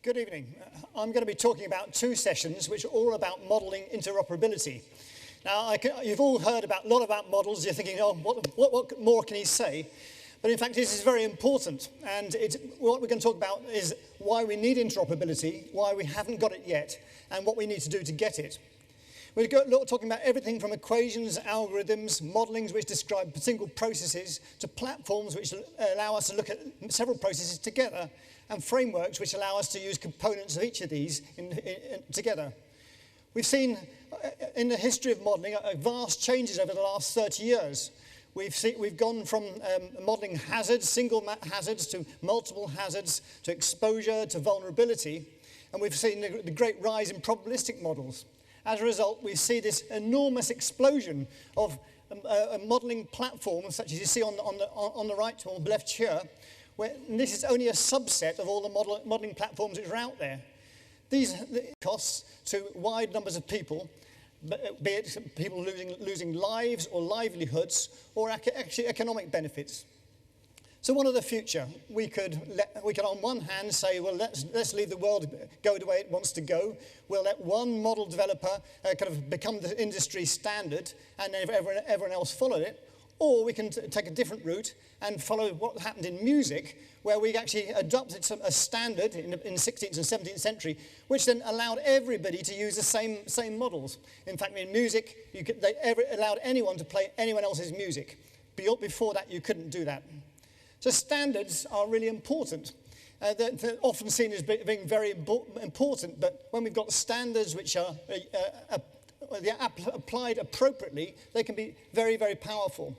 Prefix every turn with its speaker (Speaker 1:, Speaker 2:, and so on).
Speaker 1: Good evening. I'm going to be talking about two sessions which are all about modelling interoperability. Now, you've all heard a lot about models. You're thinking, oh, what more can he say? But in fact, this is very important. And what we're going to talk about is why we need interoperability, why we haven't got it yet, and what we need to do to get it. We're talking about everything from equations, algorithms, modelings which describe single processes, to platforms which allow us to look at several processes together, and frameworks which allow us to use components of each of these together. We've seen in the history of modelling vast changes over the last 30 years. We've gone from modelling hazards, single hazards, to multiple hazards, to exposure, to vulnerability, and we've seen the great rise in probabilistic models. As a result, we see this enormous explosion of modelling platforms, such as you see on the right or left here, where this is only a subset of all the modelling platforms that are out there. These costs to wide numbers of people, be it people losing lives or livelihoods, or actually economic benefits. So what of the future? We could on one hand say, well, let's leave the world go the way it wants to go. We'll let one model developer kind of become the industry standard, and then everyone else follow it. Or we can take a different route and follow what happened in music, where we actually adopted a standard in the 16th and 17th century, which then allowed everybody to use the same models. In fact, in music, they allowed anyone to play anyone else's music. Before that, you couldn't do that. So standards are really important. They're often seen as being very important, but when we've got standards which are applied appropriately, they can be very, very powerful.